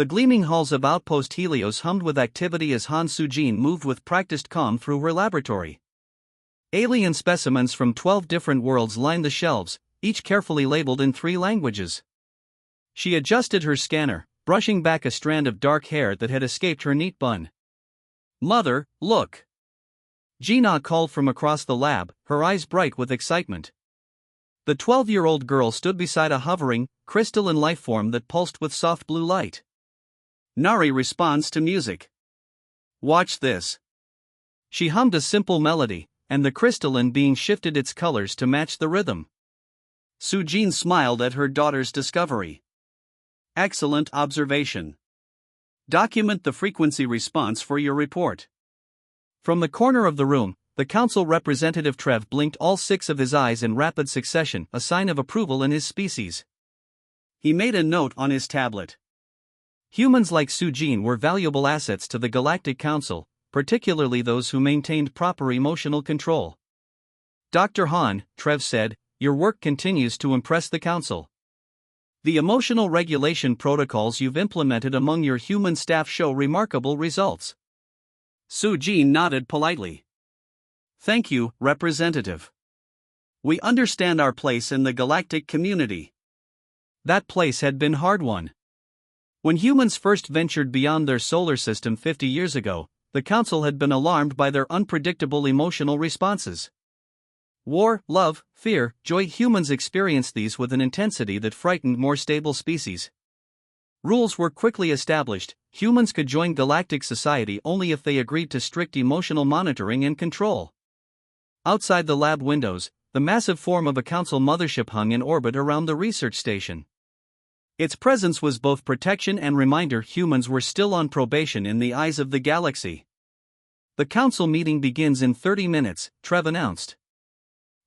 The gleaming halls of Outpost Helios hummed with activity as Han Sujin moved with practiced calm through her laboratory. Alien specimens from 12 different worlds lined the shelves, each carefully labeled in 3 languages. She adjusted her scanner, brushing back a strand of dark hair that had escaped her neat bun. "Mother, look!" Gina called from across the lab, her eyes bright with excitement. The 12-year-old girl stood beside a hovering, crystalline lifeform that pulsed with soft blue light. Nari responds to music. "Watch this." She hummed a simple melody, and the crystalline being shifted its colors to match the rhythm. Sujin smiled at her daughter's discovery. "Excellent observation. Document the frequency response for your report." From the corner of the room, the council representative Trev blinked all 6 of his eyes in rapid succession, a sign of approval in his species. He made a note on his tablet. Humans like Sujin were valuable assets to the Galactic Council, particularly those who maintained proper emotional control. "Dr. Han," Trev said, "your work continues to impress the Council. The emotional regulation protocols you've implemented among your human staff show remarkable results." Sujin nodded politely. "Thank you, Representative. We understand our place in the galactic community." That place had been hard-won. When humans first ventured beyond their solar system 50 years ago, the Council had been alarmed by their unpredictable emotional responses. War, love, fear, joy. Humans experienced these with an intensity that frightened more stable species. Rules were quickly established. Humans could join galactic society only if they agreed to strict emotional monitoring and control. Outside the lab windows, the massive form of a Council mothership hung in orbit around the research station. Its presence was both protection and reminder humans were still on probation in the eyes of the galaxy. "The Council meeting begins in 30 minutes, Trev announced.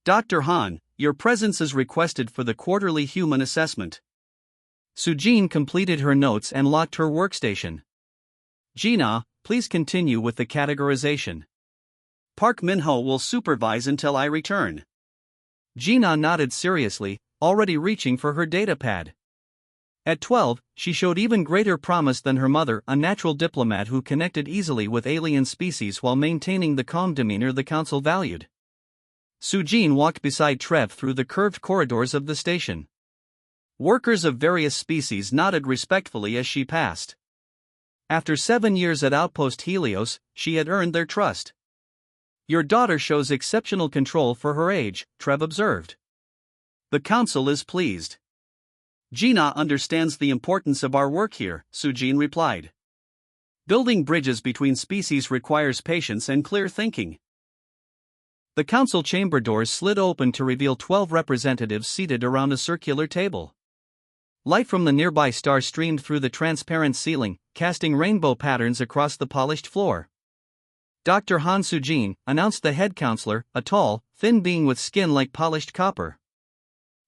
"Dr. Han, your presence is requested for the quarterly human assessment." Sujin completed her notes and locked her workstation. "Gina, please continue with the categorization. Park Minho will supervise until I return." Gina nodded seriously, already reaching for her datapad. At 12, she showed even greater promise than her mother, a natural diplomat who connected easily with alien species while maintaining the calm demeanor the Council valued. Sujin walked beside Trev through the curved corridors of the station. Workers of various species nodded respectfully as she passed. After 7 years at Outpost Helios, she had earned their trust. "Your daughter shows exceptional control for her age," Trev observed. "The Council is pleased. Gina understands the importance of our work here," Sujin replied. "Building bridges between species requires patience and clear thinking." The Council chamber doors slid open to reveal 12 representatives seated around a circular table. Light from the nearby star streamed through the transparent ceiling, casting rainbow patterns across the polished floor. "Dr. Han Sujin," announced the head counselor, a tall, thin being with skin like polished copper.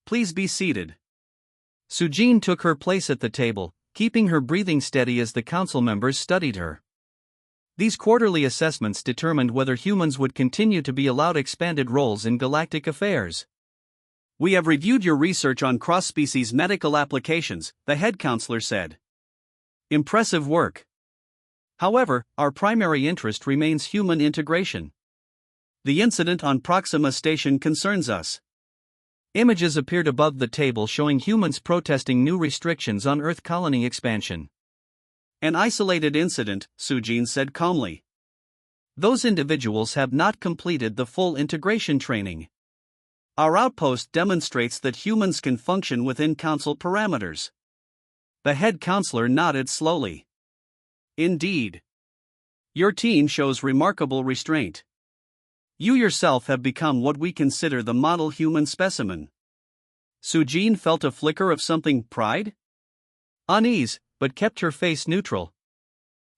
"Please be seated." Sujin took her place at the table, keeping her breathing steady as the Council members studied her. These quarterly assessments determined whether humans would continue to be allowed expanded roles in galactic affairs. "We have reviewed your research on cross-species medical applications," the head counselor said. "Impressive work. However, our primary interest remains human integration. The incident on Proxima Station concerns us." Images appeared above the table showing humans protesting new restrictions on Earth colony expansion. "An isolated incident," Sujin said calmly. "Those individuals have not completed the full integration training. Our outpost demonstrates that humans can function within Council parameters." The head counselor nodded slowly. "Indeed. Your team shows remarkable restraint. You yourself have become what we consider the model human specimen." Sujin felt a flicker of something, pride? Unease, but kept her face neutral.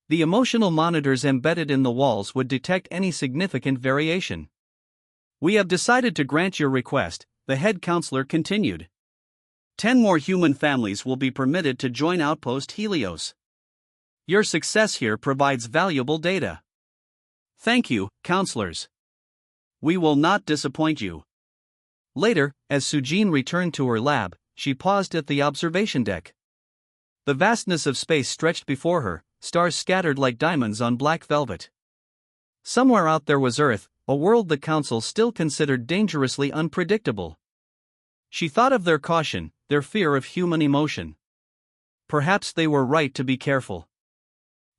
The emotional monitors embedded in the walls would detect any significant variation. "We have decided to grant your request," the head counselor continued. 10 more human families will be permitted to join Outpost Helios. Your success here provides valuable data. Thank you, counselors. We will not disappoint you." Later, as Sujin returned to her lab, she paused at the observation deck. The vastness of space stretched before her, stars scattered like diamonds on black velvet. Somewhere out there was Earth, a world the Council still considered dangerously unpredictable. She thought of their caution, their fear of human emotion. Perhaps they were right to be careful.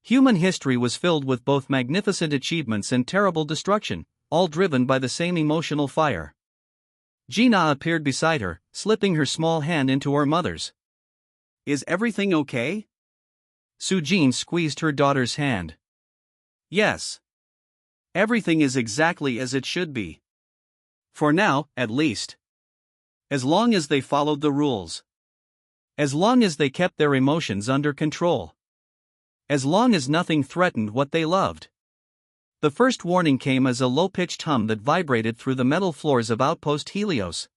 Human history was filled with both magnificent achievements and terrible destruction, all driven by the same emotional fire. Gina appeared beside her, slipping her small hand into her mother's. "Is everything okay?" Sujin squeezed her daughter's hand. "Yes. Everything is exactly as it should be. For now, at least. As long as they followed the rules. As long as they kept their emotions under control. As long as nothing threatened what they loved." The first warning came as a low-pitched hum that vibrated through the metal floors of Outpost Helios.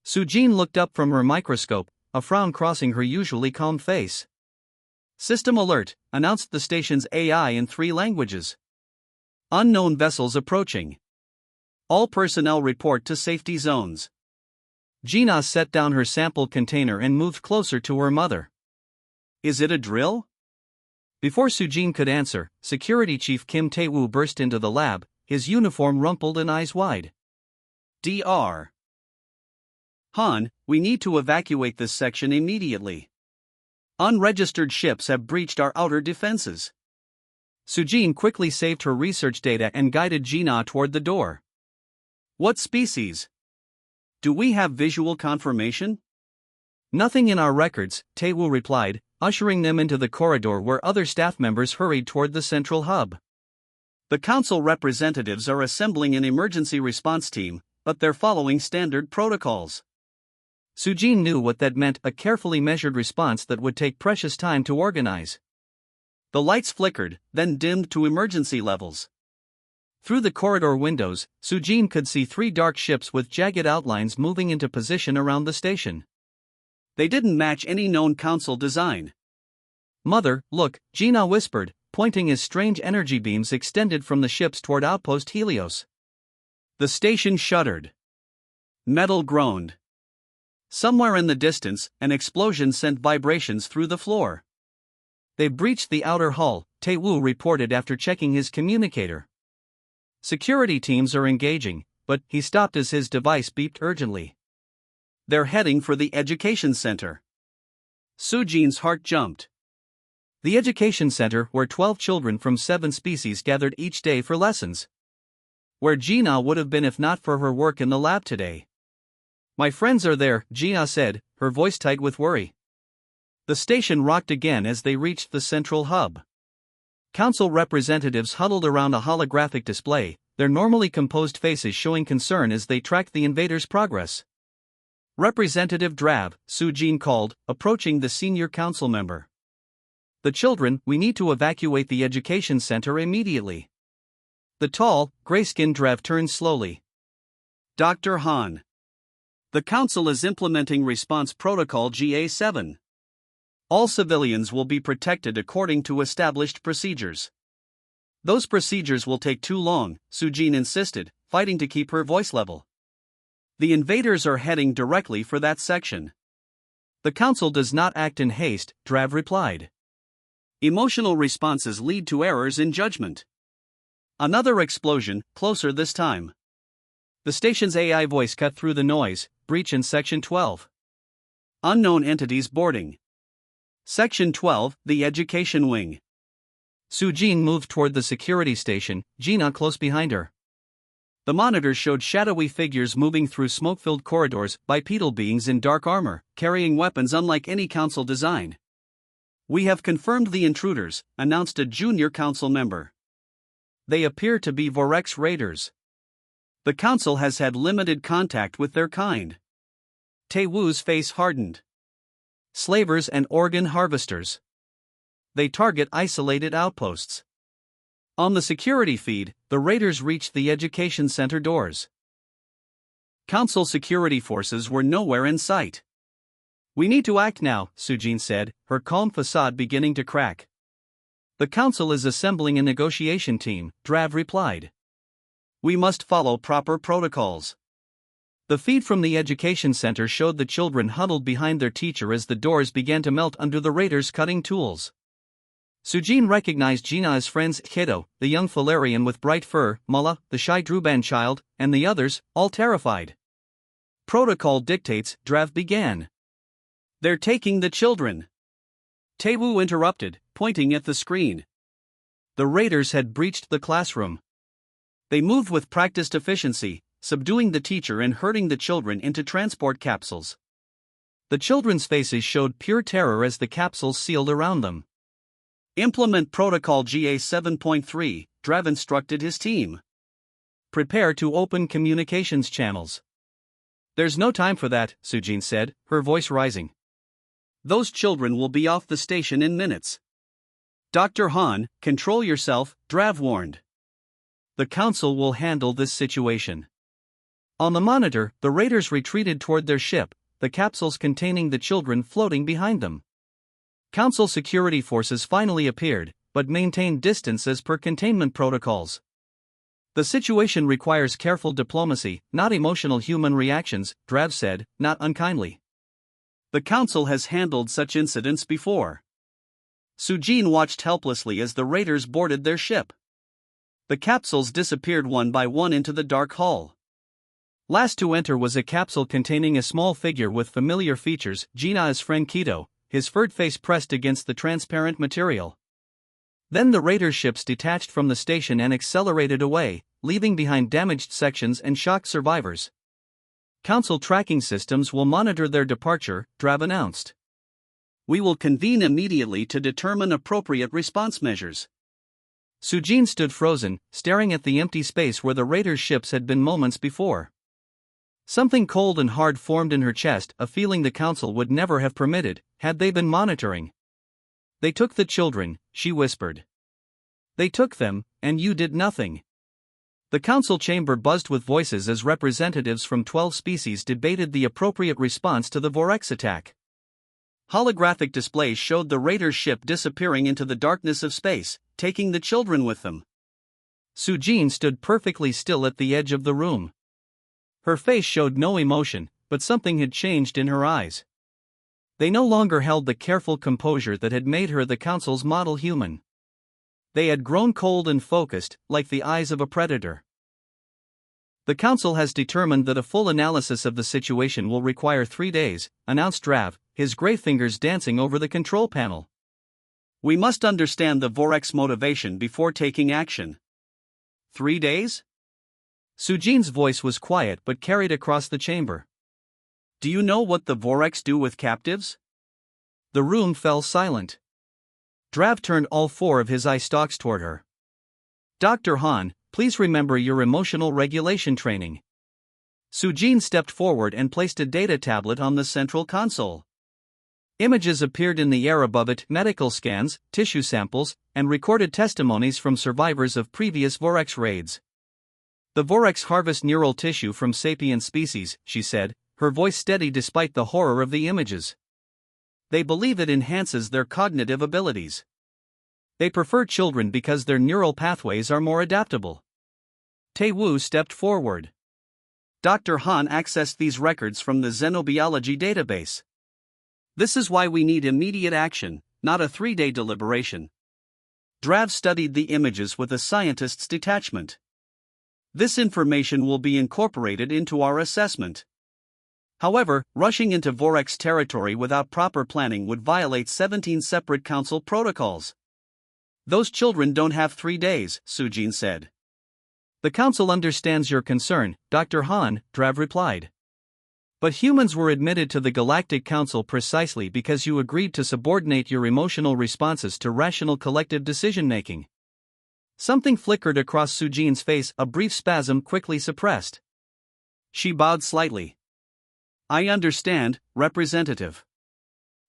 Sujin looked up from her microscope, a frown crossing her usually calm face. "System alert," announced the station's AI in 3 languages. "Unknown vessels approaching. All personnel report to safety zones." Gina set down her sample container and moved closer to her mother. "Is it a drill?" Before Sujin could answer, Security Chief Kim Tae-woo burst into the lab, his uniform rumpled and eyes wide. "Dr. Han, we need to evacuate this section immediately. Unregistered ships have breached our outer defenses." Sujin quickly saved her research data and guided Gina toward the door. "What species? Do we have visual confirmation?" "Nothing in our records," Tae-woo replied, ushering them into the corridor where other staff members hurried toward the central hub. "The Council representatives are assembling an emergency response team, but they're following standard protocols." Sujin knew what that meant, a carefully measured response that would take precious time to organize. The lights flickered, then dimmed to emergency levels. Through the corridor windows, Sujin could see 3 dark ships with jagged outlines moving into position around the station. They didn't match any known Council design. "Mother, look," Gina whispered, pointing as strange energy beams extended from the ships toward Outpost Helios. The station shuddered. Metal groaned. Somewhere in the distance, an explosion sent vibrations through the floor. "They breached the outer hull," Tae-woo reported after checking his communicator. "Security teams are engaging," but he stopped as his device beeped urgently. "They're heading for the education center." Sujin's heart jumped. The education center, where 12 children from 7 species gathered each day for lessons. Where Gina would have been if not for her work in the lab today. "My friends are there," Gina said, her voice tight with worry. The station rocked again as they reached the central hub. Council representatives huddled around a holographic display, their normally composed faces showing concern as they tracked the invaders' progress. "Representative Drav," Sujin called, approaching the senior council member. "The children, we need to evacuate the education center immediately." The tall, gray-skinned Drav turned slowly. "Dr. Han. The Council is implementing Response Protocol GA7. All civilians will be protected according to established procedures." "Those procedures will take too long," Sujin insisted, fighting to keep her voice level. "The invaders are heading directly for that section." "The Council does not act in haste," Drav replied. "Emotional responses lead to errors in judgment." Another explosion, closer this time. The station's AI voice cut through the noise. "Breach in Section 12. Unknown entities boarding. Section 12, the Education Wing." Sujin moved toward the security station, Gina close behind her. The monitor showed shadowy figures moving through smoke-filled corridors, bipedal beings in dark armor, carrying weapons unlike any Council design. "We have confirmed the intruders," announced a junior Council member. "They appear to be Vorex raiders. The Council has had limited contact with their kind." Tae-woo's face hardened. "Slavers and organ harvesters. They target isolated outposts." On the security feed, the raiders reached the education center doors. Council security forces were nowhere in sight. "We need to act now," Sujin said, her calm facade beginning to crack. "The Council is assembling a negotiation team," Drav replied. "We must follow proper protocols." The feed from the education center showed the children huddled behind their teacher as the doors began to melt under the raiders' cutting tools. Sujin recognized Gina as friends Hido, the young Falarian with bright fur, Mulla, the shy Druban child, and the others, all terrified. Protocol dictates, Drav began. They're taking the children. Taewoo interrupted, pointing at the screen. The raiders had breached the classroom. They moved with practiced efficiency, subduing the teacher and herding the children into transport capsules. The children's faces showed pure terror as the capsules sealed around them. Implement Protocol GA 7.3, Drav instructed his team. Prepare to open communications channels. There's no time for that, Sujin said, her voice rising. Those children will be off the station in minutes. Dr. Han, control yourself, Drav warned. The council will handle this situation. On the monitor, the raiders retreated toward their ship, the capsules containing the children floating behind them. Council security forces finally appeared, but maintained distance as per containment protocols. The situation requires careful diplomacy, not emotional human reactions, Drav said, not unkindly. The council has handled such incidents before. Sujin watched helplessly as the raiders boarded their ship. The capsules disappeared one by one into the dark hull. Last to enter was a capsule containing a small figure with familiar features, Gina's friend Kido, his furred face pressed against the transparent material. Then the raider ships detached from the station and accelerated away, leaving behind damaged sections and shocked survivors. Council tracking systems will monitor their departure, Drav announced. We will convene immediately to determine appropriate response measures. Sujin stood frozen, staring at the empty space where the raiders' ships had been moments before. Something cold and hard formed in her chest, a feeling the council would never have permitted, had they been monitoring. They took the children, she whispered. They took them, and you did nothing. The council chamber buzzed with voices as representatives from 12 species debated the appropriate response to the Vorex attack. Holographic displays showed the raiders' ship disappearing into the darkness of space, taking the children with them. Sujin stood perfectly still at the edge of the room. Her face showed no emotion, but something had changed in her eyes. They no longer held the careful composure that had made her the council's model human. They had grown cold and focused, like the eyes of a predator. The council has determined that a full analysis of the situation will require 3 days, announced Drav, his gray fingers dancing over the control panel. We must understand the Vorex motivation before taking action. 3 days? Sujin's voice was quiet but carried across the chamber. Do you know what the Vorex do with captives? The room fell silent. Drav turned all 4 of his eye stalks toward her. Dr. Han, please remember your emotional regulation training. Sujin stepped forward and placed a data tablet on the central console. Images appeared in the air above it, medical scans, tissue samples, and recorded testimonies from survivors of previous Vorex raids. The Vorex harvest neural tissue from sapient species, she said, her voice steady despite the horror of the images. They believe it enhances their cognitive abilities. They prefer children because their neural pathways are more adaptable. Taewoo stepped forward. Dr. Han accessed these records from the xenobiology database. This is why we need immediate action, not a 3-day deliberation. Drav studied the images with a scientist's detachment. This information will be incorporated into our assessment. However, rushing into Vorex territory without proper planning would violate 17 separate council protocols. Those children don't have 3 days, Sujin said. The council understands your concern, Dr. Han, Drav replied. But humans were admitted to the Galactic Council precisely because you agreed to subordinate your emotional responses to rational collective decision-making. Something flickered across Sujin's face, a brief spasm quickly suppressed. She bowed slightly. I understand, Representative.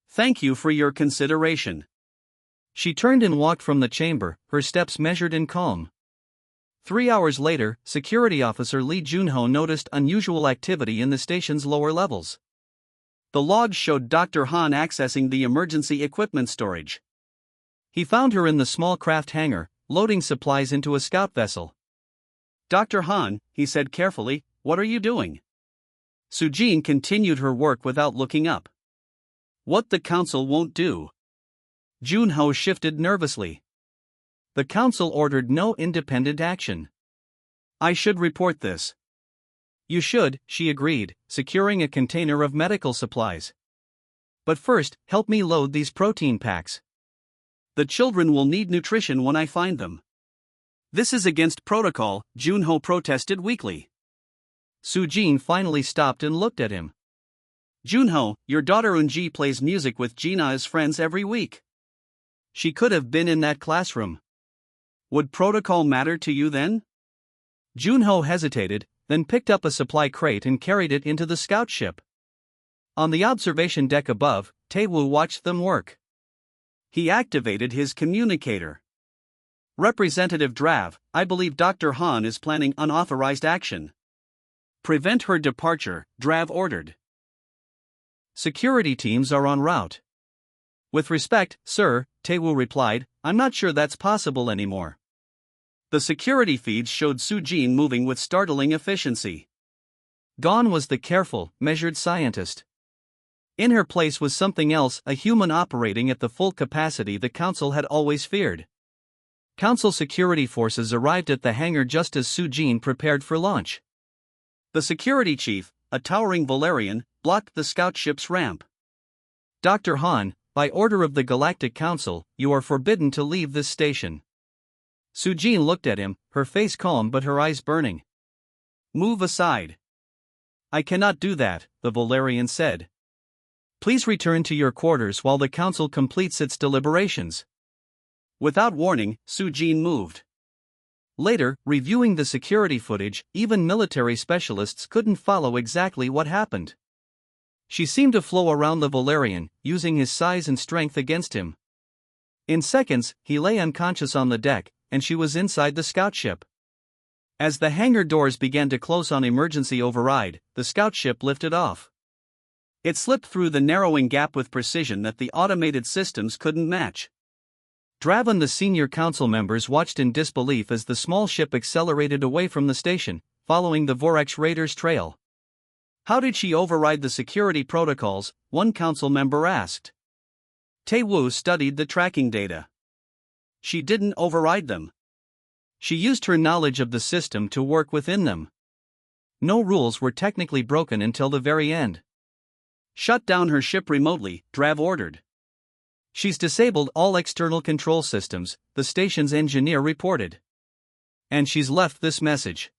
Thank you for your consideration. She turned and walked from the chamber, her steps measured and calm. 3 hours later, Security Officer Lee Junho noticed unusual activity in the station's lower levels. The logs showed Dr. Han accessing the emergency equipment storage. He found her in the small craft hangar, loading supplies into a scout vessel. Dr. Han, he said carefully, what are you doing? Sujin continued her work without looking up. What the council won't do. Junho shifted nervously. The council ordered no independent action. I should report this. You should, she agreed, securing a container of medical supplies. But first, help me load these protein packs. The children will need nutrition when I find them. This is against protocol, Junho protested weakly. Sujin finally stopped and looked at him. Junho, your daughter Unji plays music with Gina as friends every week. She could have been in that classroom. Would protocol matter to you then? Junho hesitated, then picked up a supply crate and carried it into the scout ship. On the observation deck above, Taewoo watched them work. He activated his communicator. Representative Drav, I believe Dr. Han is planning unauthorized action. Prevent her departure, Drav ordered. Security teams are en route. With respect, sir, Taewoo replied, I'm not sure that's possible anymore. The security feeds showed Sujin moving with startling efficiency. Gone was the careful, measured scientist. In her place was something else, a human operating at the full capacity the council had always feared. Council security forces arrived at the hangar just as Sujin prepared for launch. The security chief, a towering Valerian, blocked the scout ship's ramp. Dr. Han, by order of the Galactic Council, you are forbidden to leave this station. Sujin looked at him, her face calm but her eyes burning. Move aside. I cannot do that, the Valerian said. Please return to your quarters while the council completes its deliberations. Without warning, Sujin moved. Later, reviewing the security footage, even military specialists couldn't follow exactly what happened. She seemed to flow around the Valerian, using his size and strength against him. In seconds, he lay unconscious on the deck, and she was inside the scout ship. As the hangar doors began to close on emergency override, the scout ship lifted off. It slipped through the narrowing gap with precision that the automated systems couldn't match. Drav and the senior council members watched in disbelief as the small ship accelerated away from the station, following the Vorex Raider's trail. How did she override the security protocols? One council member asked. Taewoo studied the tracking data. She didn't override them. She used her knowledge of the system to work within them. No rules were technically broken until the very end. Shut down her ship remotely, Drav ordered. She's disabled all external control systems, the station's engineer reported. And she's left this message.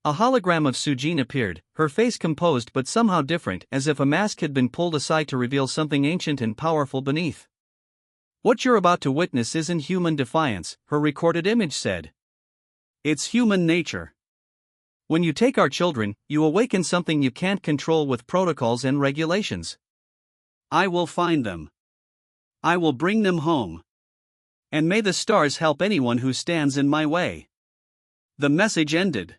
A hologram of Sujin appeared, her face composed but somehow different, as if a mask had been pulled aside to reveal something ancient and powerful beneath. What you're about to witness isn't human defiance, her recorded image said. It's human nature. When you take our children, you awaken something you can't control with protocols and regulations. I will find them. I will bring them home. And may the stars help anyone who stands in my way. The message ended.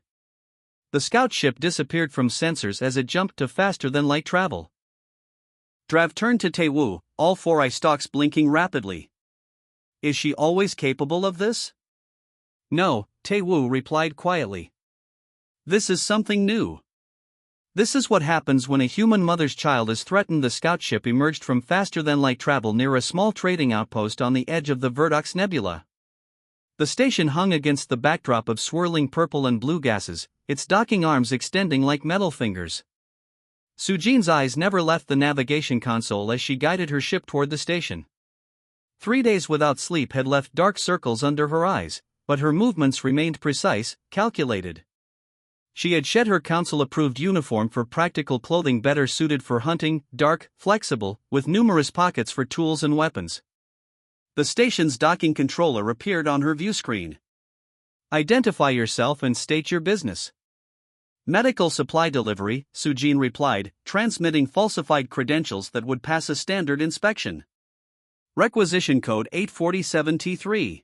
The scout ship disappeared from sensors as it jumped to faster-than-light travel. Drav turned to Taewoo, all four eye stalks blinking rapidly. Is she always capable of this? No, Taewoo replied quietly. This is something new. This is what happens when a human mother's child is threatened. The scout ship emerged from faster-than-light travel near a small trading outpost on the edge of the Verdox Nebula. The station hung against the backdrop of swirling purple and blue gases, its docking arms extending like metal fingers. Sujin's eyes never left the navigation console as she guided her ship toward the station. 3 days without sleep had left dark circles under her eyes, but her movements remained precise, calculated. She had shed her council-approved uniform for practical clothing better suited for hunting, dark, flexible, with numerous pockets for tools and weapons. The station's docking controller appeared on her view screen. Identify yourself and state your business. Medical supply delivery, Sujin replied, transmitting falsified credentials that would pass a standard inspection. Requisition code 847T3.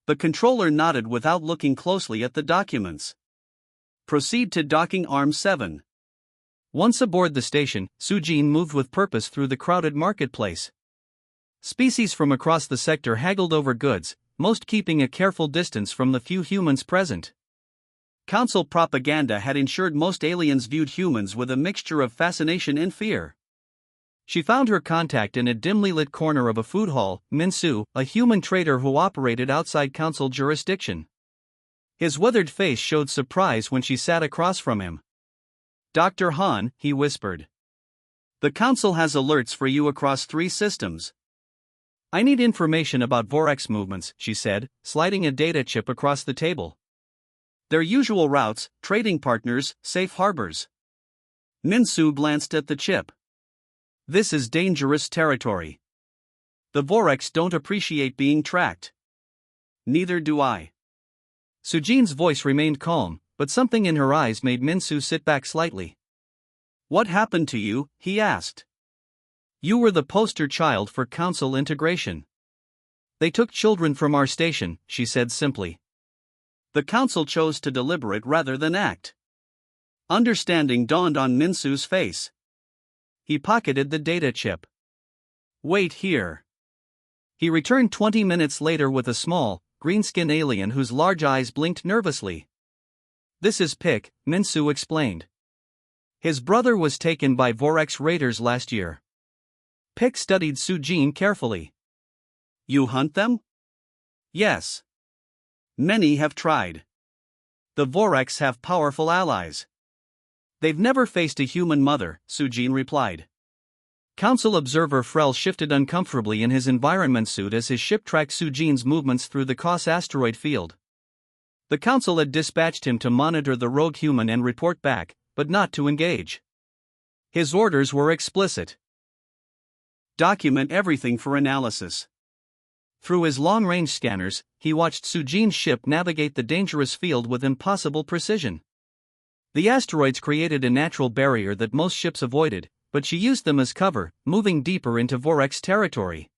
The controller nodded without looking closely at the documents. Proceed to docking arm 7. Once aboard the station, Sujin moved with purpose through the crowded marketplace. Species from across the sector haggled over goods, most keeping a careful distance from the few humans present. Council propaganda had ensured most aliens viewed humans with a mixture of fascination and fear. She found her contact in a dimly lit corner of a food hall, Min-Soo, a human trader who operated outside Council jurisdiction. His withered face showed surprise when she sat across from him. "Dr. Han," he whispered. "The Council has alerts for you across 3 systems." "I need information about Vorex movements," she said, sliding a data chip across the table. "Their usual routes, trading partners, safe harbors." Min-Soo glanced at the chip. "This is dangerous territory. The Vorex don't appreciate being tracked." "Neither do I." Sujin's voice remained calm, but something in her eyes made Min-Soo sit back slightly. "What happened to you?" he asked. "You were the poster child for Council integration." "They took children from our station," she said simply. "The Council chose to deliberate rather than act." Understanding dawned on Min-Soo's face. He pocketed the data chip. "Wait here." He returned 20 minutes later with a small, green-skinned alien whose large eyes blinked nervously. "This is Pick," Min-Soo explained. "His brother was taken by Vorex raiders last year." Pick studied Sujin carefully. "You hunt them?" "Yes. Many have tried. The Vorex have powerful allies." "They've never faced a human mother," Sujin replied. Council observer Frel shifted uncomfortably in his environment suit as his ship tracked Sujin's movements through the Kos asteroid field. The Council had dispatched him to monitor the rogue human and report back, but not to engage. His orders were explicit. "Document everything for analysis." Through his long-range scanners, he watched Sujin's ship navigate the dangerous field with impossible precision. The asteroids created a natural barrier that most ships avoided, but she used them as cover, moving deeper into Vorex territory.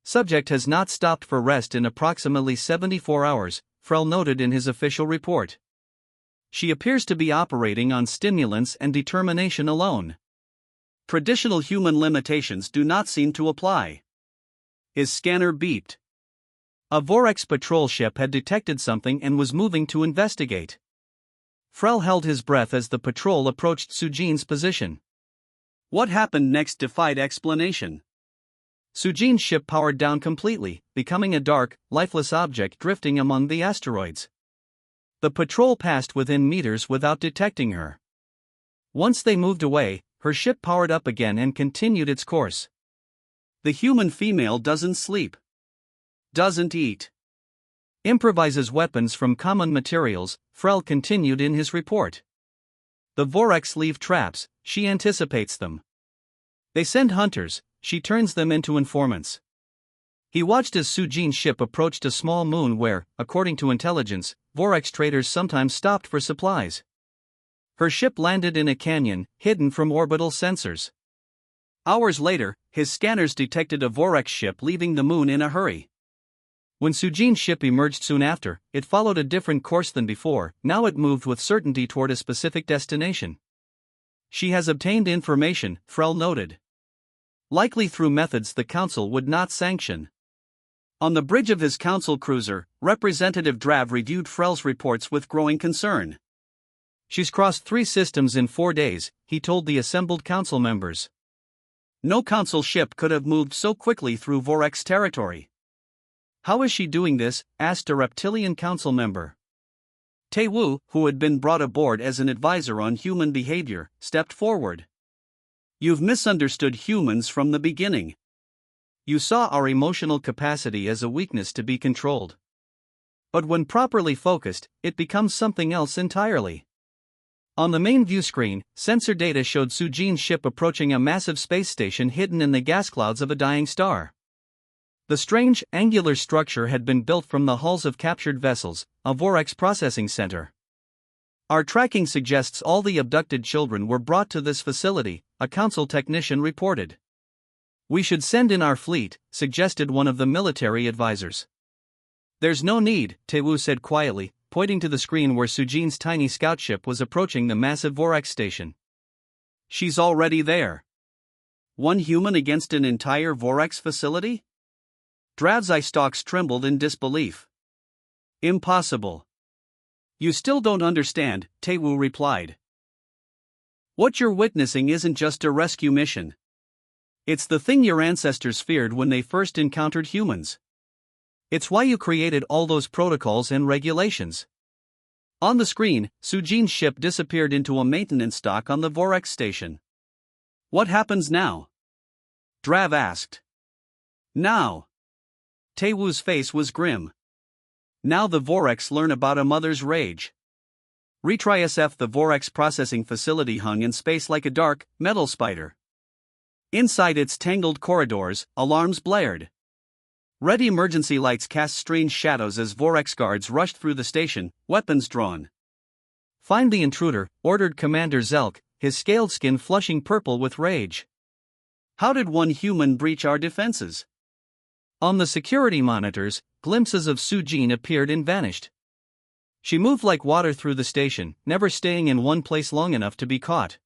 "Subject has not stopped for rest in approximately 74 hours, Frel noted in his official report. "She appears to be operating on stimulants and determination alone. Traditional human limitations do not seem to apply." His scanner beeped. A Vorex patrol ship had detected something and was moving to investigate. Frel held his breath as the patrol approached Sujin's position. What happened next defied explanation. Sujin's ship powered down completely, becoming a dark, lifeless object drifting among the asteroids. The patrol passed within meters without detecting her. Once they moved away, her ship powered up again and continued its course. "The human female doesn't sleep. Doesn't eat. Improvises weapons from common materials," Frel continued in his report. "The Vorex leave traps, she anticipates them. They send hunters, she turns them into informants." He watched as Sujin's ship approached a small moon where, according to intelligence, Vorex traders sometimes stopped for supplies. Her ship landed in a canyon, hidden from orbital sensors. Hours later, his scanners detected a Vorex ship leaving the moon in a hurry. When Sujin's ship emerged soon after, it followed a different course than before. Now it moved with certainty toward a specific destination. "She has obtained information," Frel noted. "Likely through methods the Council would not sanction." On the bridge of his Council cruiser, Representative Drav reviewed Frel's reports with growing concern. "She's crossed 3 systems in 4 days," he told the assembled Council members. "No Council ship could have moved so quickly through Vorex territory." "How is she doing this?" asked a Reptilian Council member. Tae-woo, who had been brought aboard as an advisor on human behavior, stepped forward. "You've misunderstood humans from the beginning. You saw our emotional capacity as a weakness to be controlled. But when properly focused, it becomes something else entirely." On the main view screen, sensor data showed Sujin's ship approaching a massive space station hidden in the gas clouds of a dying star. The strange, angular structure had been built from the hulls of captured vessels, a Vorex processing center. "Our tracking suggests all the abducted children were brought to this facility," a Council technician reported. "We should send in our fleet," suggested one of the military advisors. "There's no need," Tae-woo said quietly, pointing to the screen where Sujin's tiny scout ship was approaching the massive Vorex station. "She's already there." "One human against an entire Vorex facility?" Drav's eye stalks trembled in disbelief. "Impossible. You still don't understand, Taewoo replied. What you're witnessing isn't just a rescue mission. It's the thing your ancestors feared when they first encountered humans. It's why you created all those protocols and regulations. On the screen, Sujin's ship disappeared into a maintenance dock on the Vorex station. What happens now? Drav asked. Now. Taewoo's face was grim. Now the Vorex learn about a mother's rage. Retry SF. The Vorex processing facility hung in space like a dark, metal spider. Inside its tangled corridors, alarms blared. Red emergency lights cast strange shadows as Vorex guards rushed through the station, weapons drawn. Find the intruder, ordered Commander Zelk, his scaled skin flushing purple with rage. How did one human breach our defenses? On the security monitors, glimpses of Sujin appeared and vanished. She moved like water through the station, never staying in one place long enough to be caught.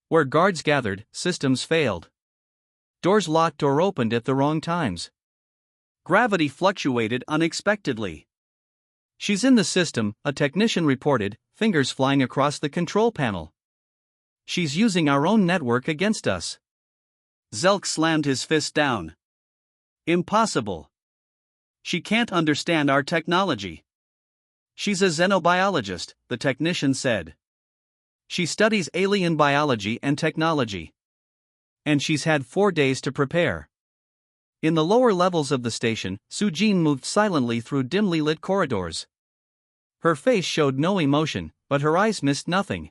Where guards gathered, systems failed. Doors locked or opened at the wrong times. Gravity fluctuated unexpectedly. She's in the system, a technician reported, fingers flying across the control panel. She's using our own network against us. Zelk slammed his fist down. Impossible. She can't understand our technology. She's a xenobiologist, the technician said. She studies alien biology and technology. And she's had 4 days to prepare. In the lower levels of the station, Sujin moved silently through dimly lit corridors. Her face showed no emotion, but her eyes missed nothing.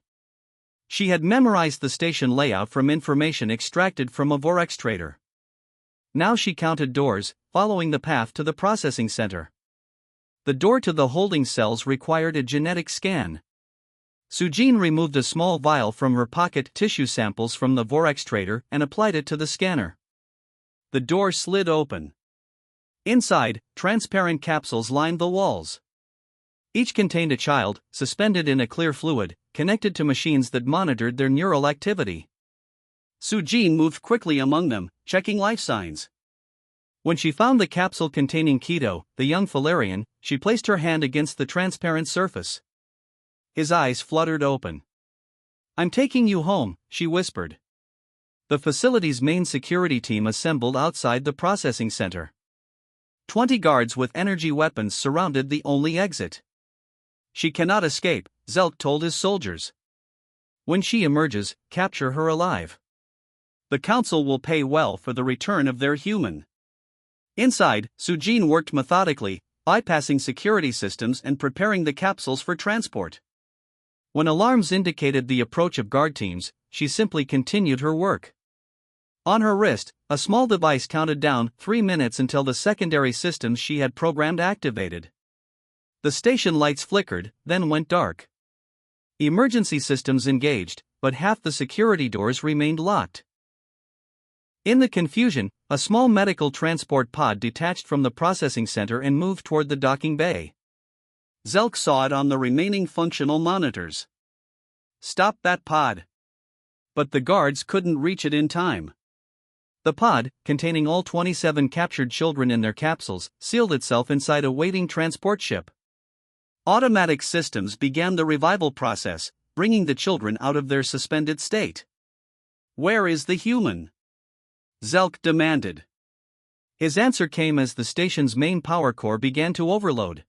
She had memorized the station layout from information extracted from a Vorex trader. Now she counted doors, following the path to the processing center. The door to the holding cells required a genetic scan. Sujin removed a small vial from her pocket, tissue samples from the Vorex trader, and applied it to the scanner. The door slid open. Inside, transparent capsules lined the walls. Each contained a child, suspended in a clear fluid, connected to machines that monitored their neural activity. Sujin moved quickly among them, checking life signs. When she found the capsule containing Keto, the young Falarian, she placed her hand against the transparent surface. His eyes fluttered open. I'm taking you home, she whispered. The facility's main security team assembled outside the processing center. 20 guards with energy weapons surrounded the only exit. She cannot escape, Zelk told his soldiers. When she emerges, capture her alive. The council will pay well for the return of their human. Inside, Sujin worked methodically, bypassing security systems and preparing the capsules for transport. When alarms indicated the approach of guard teams, she simply continued her work. On her wrist, a small device counted down 3 minutes until the secondary systems she had programmed activated. The station lights flickered, then went dark. Emergency systems engaged, but half the security doors remained locked. In the confusion, a small medical transport pod detached from the processing center and moved toward the docking bay. Zelk saw it on the remaining functional monitors. Stop that pod. But the guards couldn't reach it in time. The pod, containing all 27 captured children in their capsules, sealed itself inside a waiting transport ship. Automatic systems began the revival process, bringing the children out of their suspended state. Where is the human? Zelk demanded. His answer came as the station's main power core began to overload.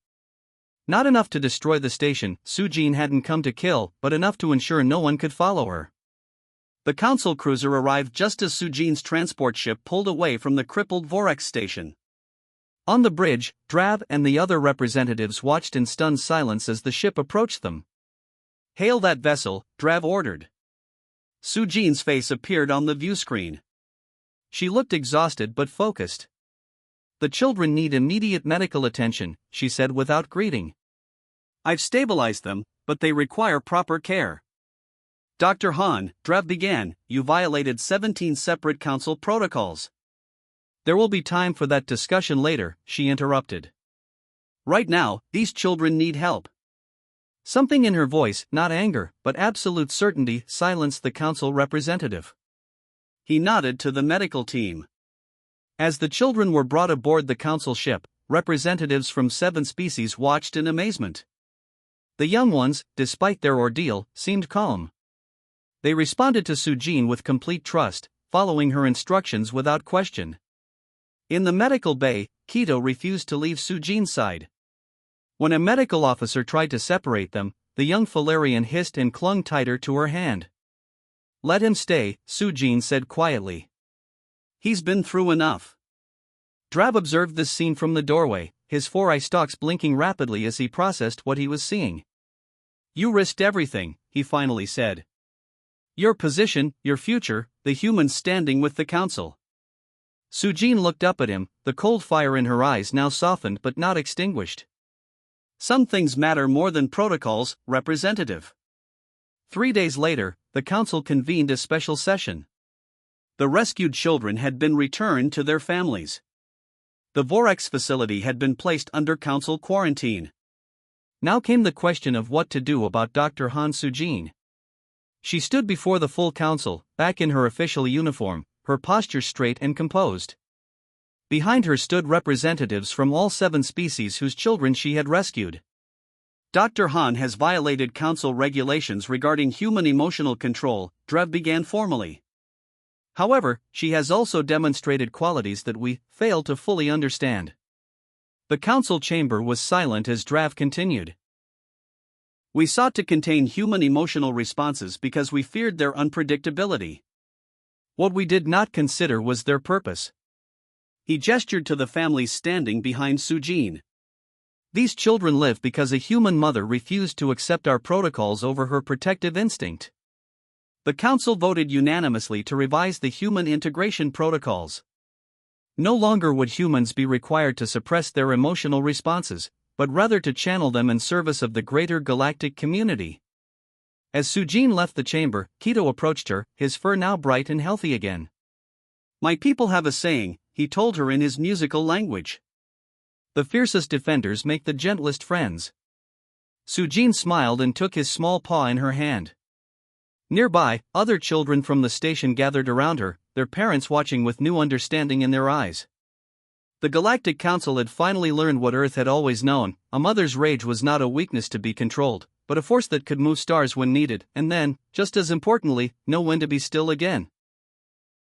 Not enough to destroy the station, Sujin hadn't come to kill, but enough to ensure no one could follow her. The council cruiser arrived just as Sujin's transport ship pulled away from the crippled Vorex station. On the bridge, Drav and the other representatives watched in stunned silence as the ship approached them. Hail that vessel, Drav ordered. Sujin's face appeared on the view screen. She looked exhausted but focused. The children need immediate medical attention, she said without greeting. I've stabilized them, but they require proper care. Dr. Han, Drav began, you violated 17 separate council protocols. There will be time for that discussion later, she interrupted. Right now, these children need help. Something in her voice, not anger, but absolute certainty, silenced the council representative. He nodded to the medical team. As the children were brought aboard the council ship, representatives from 7 species watched in amazement. The young ones, despite their ordeal, seemed calm. They responded to Sujin with complete trust, following her instructions without question. In the medical bay, Keto refused to leave Sujin's side. When a medical officer tried to separate them, the young Falarian hissed and clung tighter to her hand. "Let him stay," Sujin said quietly. "He's been through enough." Drav observed this scene from the doorway, his four eye stalks blinking rapidly as he processed what he was seeing. "You risked everything," he finally said. "Your position, your future, the humans standing with the council." Sujin looked up at him, the cold fire in her eyes now softened but not extinguished. "Some things matter more than protocols, representative." 3 days later, the council convened a special session. The rescued children had been returned to their families. The Vorax facility had been placed under council quarantine. Now came the question of what to do about Dr. Han Sujin. She stood before the full council, back in her official uniform, her posture straight and composed. Behind her stood representatives from all 7 species whose children she had rescued. "Dr. Han has violated council regulations regarding human emotional control," Drev began formally. "However, she has also demonstrated qualities that we fail to fully understand." The council chamber was silent as Drav continued. "We sought to contain human emotional responses because we feared their unpredictability. What we did not consider was their purpose." He gestured to the families standing behind Sujin. "These children live because a human mother refused to accept our protocols over her protective instinct." The council voted unanimously to revise the human integration protocols. No longer would humans be required to suppress their emotional responses, but rather to channel them in service of the greater galactic community. As Sujin left the chamber, Keto approached her, his fur now bright and healthy again. "My people have a saying," he told her in his musical language. "The fiercest defenders make the gentlest friends." Sujin smiled and took his small paw in her hand. Nearby, other children from the station gathered around her, their parents watching with new understanding in their eyes. The Galactic Council had finally learned what Earth had always known: a mother's rage was not a weakness to be controlled, but a force that could move stars when needed, and then, just as importantly, know when to be still again.